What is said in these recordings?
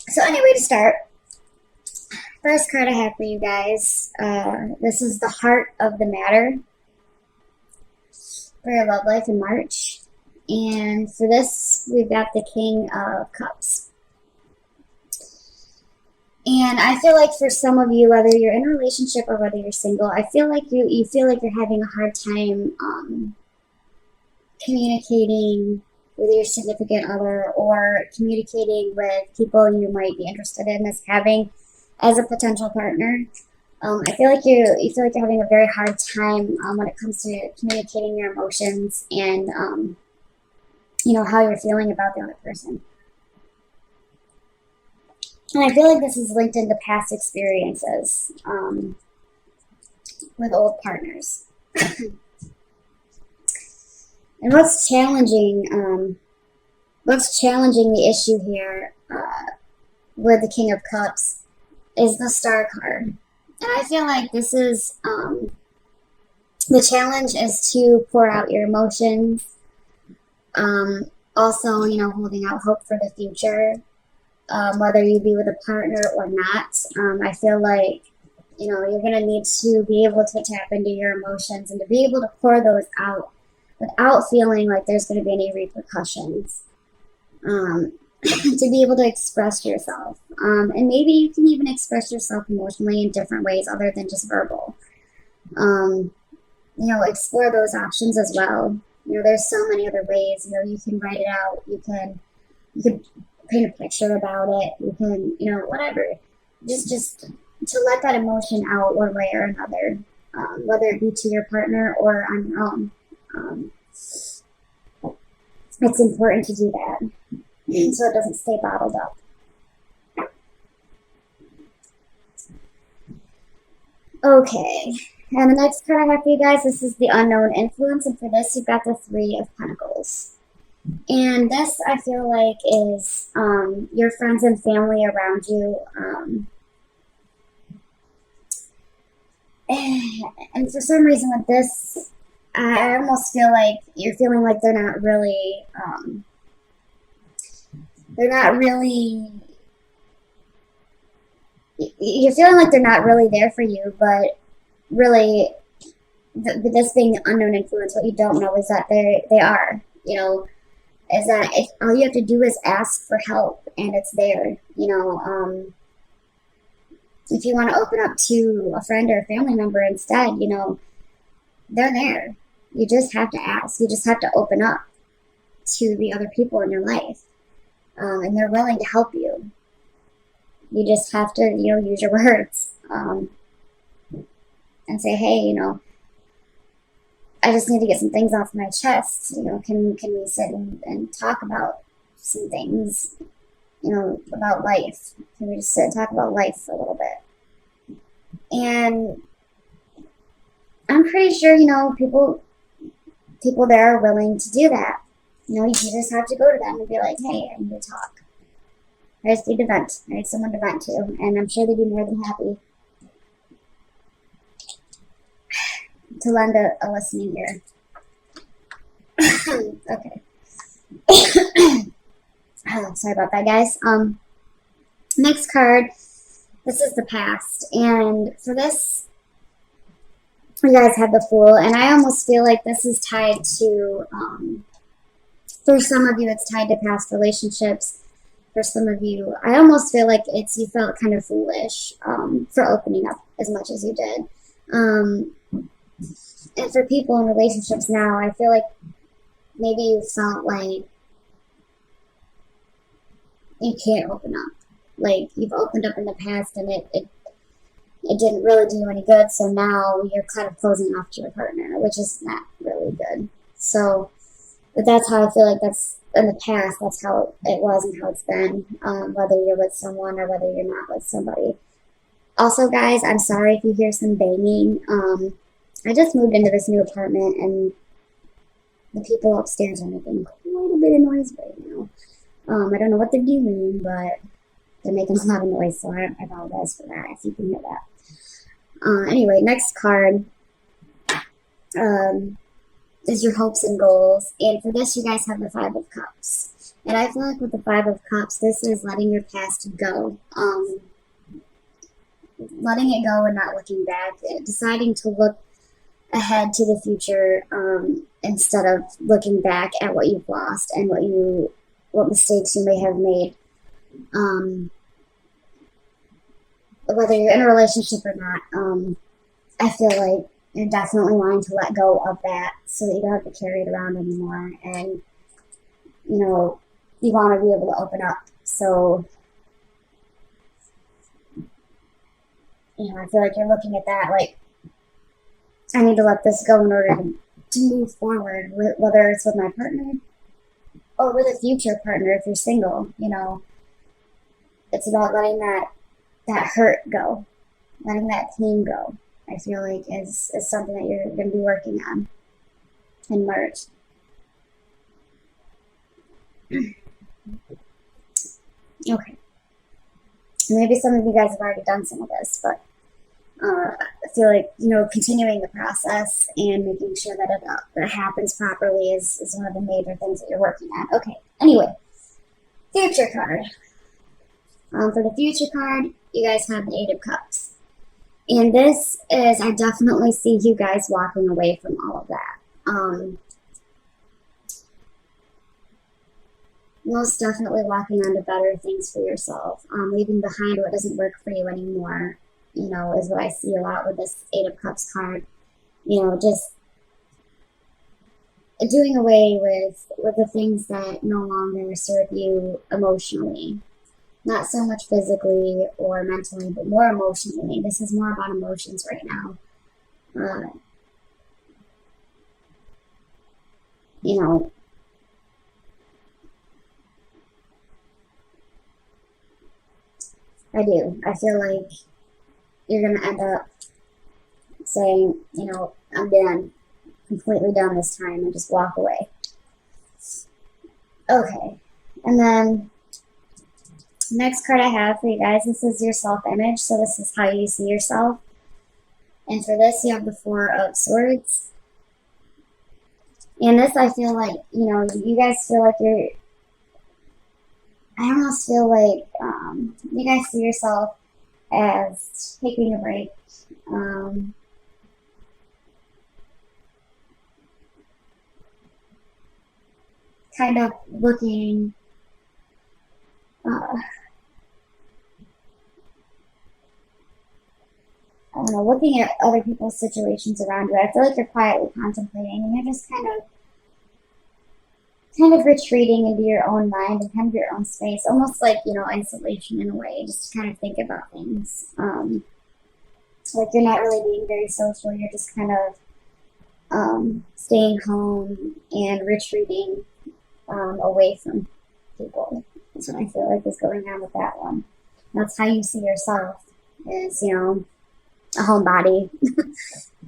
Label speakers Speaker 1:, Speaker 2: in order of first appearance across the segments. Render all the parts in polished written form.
Speaker 1: So anyway, to start, first card I have for you guys, this is the heart of the matter for your love life in March. And for this, we've got the King of Cups. And I feel like for some of you, whether you're in a relationship or whether you're single, I feel like you feel like you're having a hard time communicating with your significant other or communicating with people you might be interested in as having as a potential partner. I feel like you feel like you're having a very hard time when it comes to communicating your emotions and how you're feeling about the other person. And I feel like this is linked into past experiences with old partners. And what's challenging the issue here with the King of Cups is the Star card. And I feel like this is, the challenge is to pour out your emotions. Also, holding out hope for the future, whether you be with a partner or not. I feel like, you're going to need to be able to tap into your emotions and to be able to pour those out without feeling like there's going to be any repercussions. To be able to express yourself. And maybe you can even express yourself emotionally in different ways other than just verbal. Explore those options as well. There's so many other ways. You can write it out. You can paint a picture about it. You can, whatever. Just to let that emotion out one way or another, whether it be to your partner or on your own. It's important to do that so it doesn't stay bottled up. Okay, and the next card I have for you guys, this is the Unknown Influence, and for this you've got the Three of Pentacles. And this, I feel like, is your friends and family around you. And for some reason with this, I almost feel like you're feeling like they're not really you're feeling like they're not really there for you, but really, this being unknown influence, what you don't know is that they are, is that all you have to do is ask for help and it's there, if you want to open up to a friend or a family member instead, they're there. You just have to ask. You just have to open up to the other people in your life. And they're willing to help you. You just have to, use your words. And say, hey, I just need to get some things off my chest. Can we sit and talk about some things, about life? Can we just sit and talk about life for a little bit? And I'm pretty sure, people there are willing to do that. You just have to go to them and be like, hey, I need to talk. I just need to vent. I need someone to vent to. And I'm sure they'd be more than happy to lend a listening ear. Okay. Sorry about that, guys. Next card. This is the past. And for this, you guys have the Fool. And I almost feel like this is tied to, for some of you, it's tied to past relationships. For some of you, I almost feel like you felt kind of foolish for opening up as much as you did. And for people in relationships now, I feel like maybe you felt like you can't open up. Like you've opened up in the past and it didn't really do you any good, so now you're kind of closing off to your partner, which is not really good. So, but that's how I feel like that's in the past, that's how it was and how it's been, whether you're with someone or whether you're not with somebody. Also, guys, I'm sorry if you hear some banging. I just moved into this new apartment and the people upstairs are making quite a bit of noise right now. I don't know what they're doing, but they're making a lot of noise, so I apologize for that if you can hear that. Anyway, next card. is your hopes and goals. And for this, you guys have the Five of Cups. And I feel like with the Five of Cups, this is letting your past go. Letting it go and not looking back. Deciding to look ahead to the future instead of looking back at what you've lost and what mistakes you may have made. Whether you're in a relationship or not, I feel like you're definitely wanting to let go of that so that you don't have to carry it around anymore. And, you want to be able to open up. So, I feel like you're looking at that like, I need to let this go in order to move forward, whether it's with my partner or with a future partner if you're single. It's about letting that hurt go, letting that pain go. I feel like is something that you're going to be working on in March. Okay. Maybe some of you guys have already done some of this, but I feel like, continuing the process and making sure that it happens properly is one of the major things that you're working on. Okay, anyway, future card. For the future card, you guys have the Eight of Cups. And this is, I definitely see you guys walking away from all of that. Most definitely walking on to better things for yourself. Leaving behind what doesn't work for you anymore, is what I see a lot with this Eight of Cups card. Just doing away with the things that no longer serve you emotionally. Not so much physically or mentally, but more emotionally. This is more about emotions right now. I do. I feel like you're going to end up saying, I'm done. Completely done this time, and just walk away. Okay. And then next card I have for you guys, this is your self-image. So this is how you see yourself. And for this, you have the Four of Swords. And this, I feel like, you guys feel like I almost feel like you guys see yourself as taking a break. Kind of looking looking at other people's situations around you. I feel like you're quietly contemplating, and you're just kind of retreating into your own mind and kind of your own space, almost like, isolation in a way, just to kind of think about things. Like you're not really being very social, you're just kind of staying home and retreating away from people. That's what I feel like is going on with that one. That's how you see yourself, is, a homebody.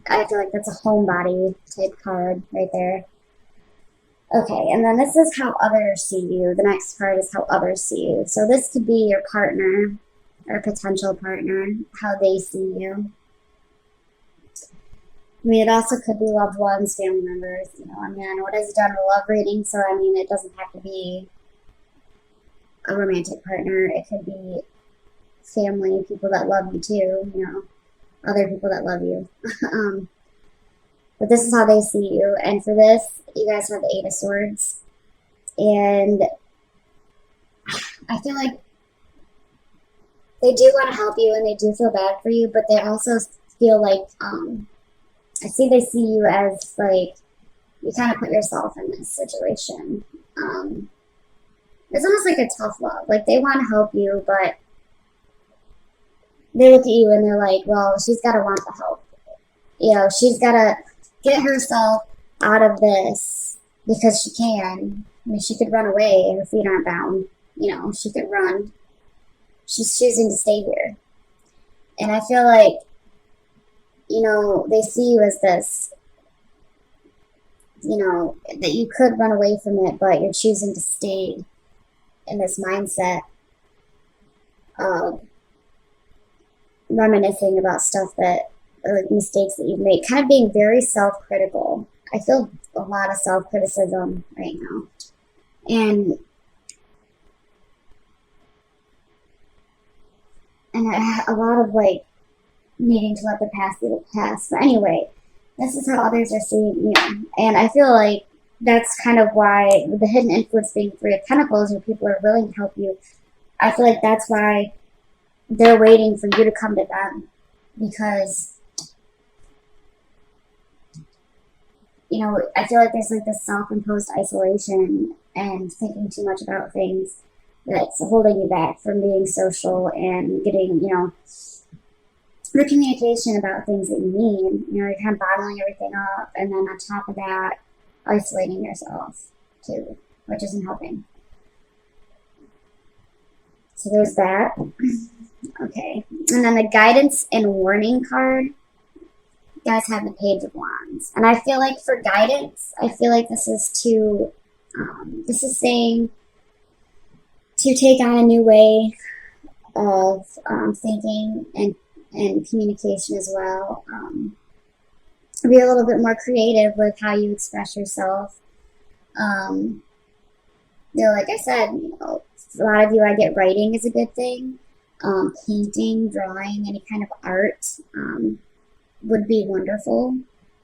Speaker 1: I feel like that's a homebody type card right there. Okay, and then this is how others see you. The next card is how others see you. So this could be your partner or potential partner, how they see you. I mean, it also could be loved ones, family members. I know it is a general love reading, so it doesn't have to be a romantic partner. It could be family, people that love you too, other people that love you. But this is how they see you. And for this, you guys have the Eight of Swords. And I feel like they do want to help you and they do feel bad for you, but they also feel like, I see they see you as like, you kind of put yourself in this situation. It's almost like a tough love. Like they want to help you, but they look at you and they're like, well, she's got to want the help. She's got to get herself out of this because she can. She could run away. Her feet aren't bound. She could run. She's choosing to stay here. And I feel like, they see you as this, that you could run away from it, but you're choosing to stay in this mindset of reminiscing about stuff that, or like mistakes that you've made, kind of being very self-critical. I feel a lot of self-criticism right now. And a lot of like needing to let the past be the past. But anyway, this is how others are seeing you. And I feel like that's kind of why the hidden influence being Three of Pentacles, where people are willing to help you. I feel like that's why they're waiting for you to come to them. Because, you know, I feel like there's like this self-imposed isolation and thinking too much about things that's holding you back from being social and getting, you know, the communication about things that you need. You know, you're kind of bottling everything up, and then on top of that, isolating yourself too, which isn't helping. So there's that. Okay. And then the guidance and warning card. You guys have the Page of Wands. And I feel like for guidance, I feel like this is saying to take on a new way of thinking and communication as well. Be a little bit more creative with how you express yourself. You know, like I said, you know, a lot of you, I get writing is a good thing. Painting, drawing, any kind of art would be wonderful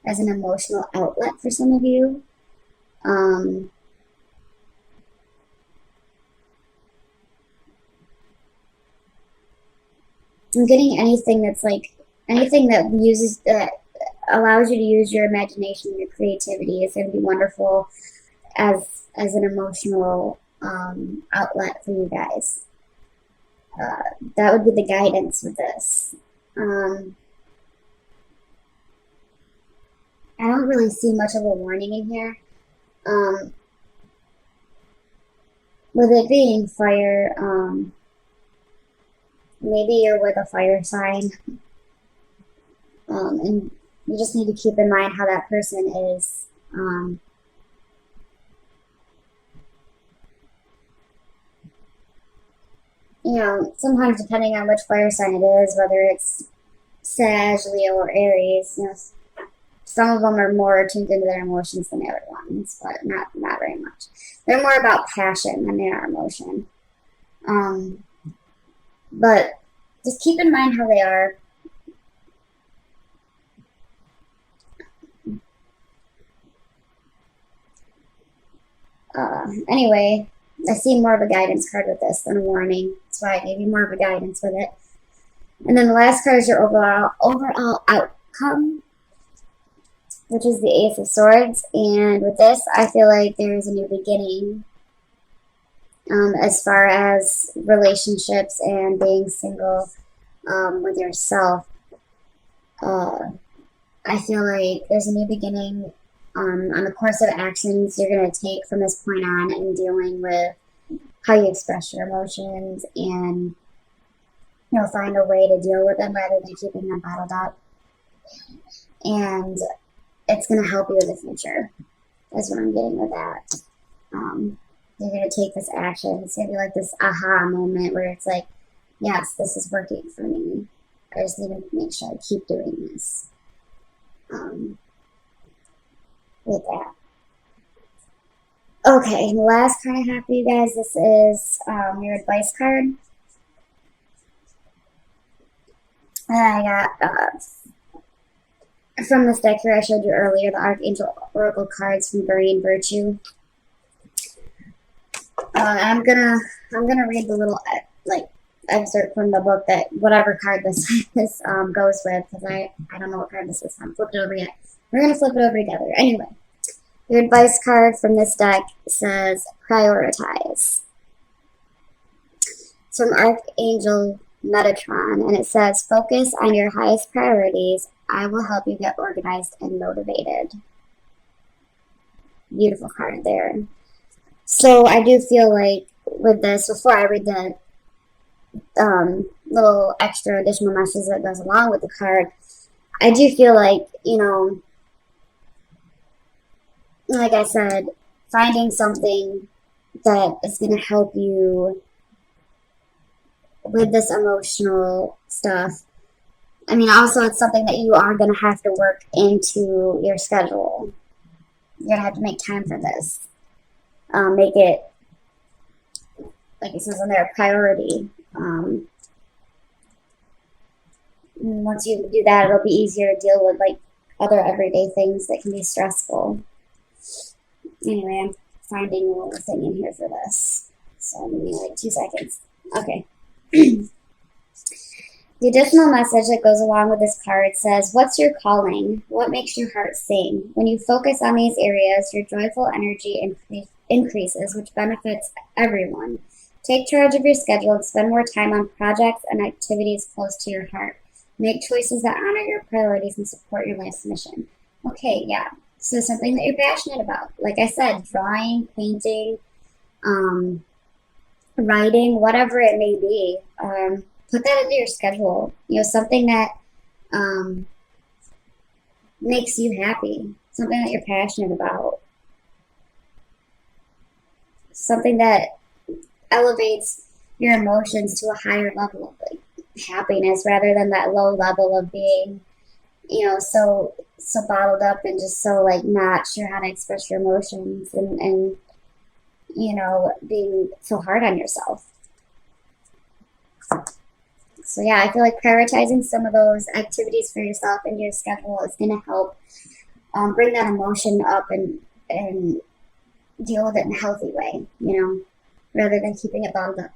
Speaker 1: as an emotional outlet for some of you. I'm getting anything that's like anything that allows you to use your imagination and your creativity is going to be wonderful as an emotional outlet for you guys. That would be the guidance with this. I don't really see much of a warning in here. With it being fire, maybe you're with a fire sign. And you just need to keep in mind how that person is. You know, sometimes depending on which fire sign it is, whether it's Sag, Leo, or Aries, you know, some of them are more tuned into their emotions than the other ones, but not very much. They're more about passion than they are emotion. But just keep in mind how they are. Anyway, I see more of a guidance card with this than a warning. That's why I gave you more of a guidance with it. And then the last card is your overall outcome, which is the Ace of Swords. And with this, I feel like there is a new beginning as far as relationships and being single with yourself. I feel like there's a new beginning on the course of actions you're going to take from this point on in dealing with how you express your emotions and, you know, find a way to deal with them rather than keeping them bottled up. And it's going to help you in the future. That's what I'm getting with that. You're going to take this action. It's going to be like this aha moment where it's like, yes, this is working for me. I just need to make sure I keep doing this. With that. Okay, the last card I have for you guys, this is your advice card. And I got, from this deck here I showed you earlier, the Archangel Oracle cards from Burning Virtue. I'm gonna read the little, like, excerpt from the book that whatever card this goes with, because I don't know what card this is. I haven't flipped it over yet. We're going to flip it over together. Anyway, your advice card from this deck says, prioritize. It's from Archangel Metatron, and it says, focus on your highest priorities. I will help you get organized and motivated. Beautiful card there. So I do feel like with this, before I read the little extra additional message that goes along with the card, I do feel like, you know, like I said, finding something that is going to help you with this emotional stuff. I mean, also it's something that you are going to have to work into your schedule. You're gonna have to make time for this. Make it, like it says on there, a priority. Once you do that, it'll be easier to deal with like other everyday things that can be stressful. Anyway, I'm finding a little thing in here for this. So give me like 2 seconds. Okay. The additional message that goes along with this card says, what's your calling? What makes your heart sing? When you focus on these areas, your joyful energy increases, which benefits everyone. Take charge of your schedule and spend more time on projects and activities close to your heart. Make choices that honor your priorities and support your life's mission. Okay, yeah. So something that you're passionate about. Like I said, drawing, painting, writing, whatever it may be. Put that into your schedule. You know, something that makes you happy. Something that you're passionate about. Something that elevates your emotions to a higher level of like happiness rather than that low level of being, you know, so bottled up and just so like not sure how to express your emotions and you know, being so hard on yourself. So yeah, I feel like prioritizing some of those activities for yourself into your schedule is going to help bring that emotion up and deal with it in a healthy way, you know, rather than keeping it bottled up.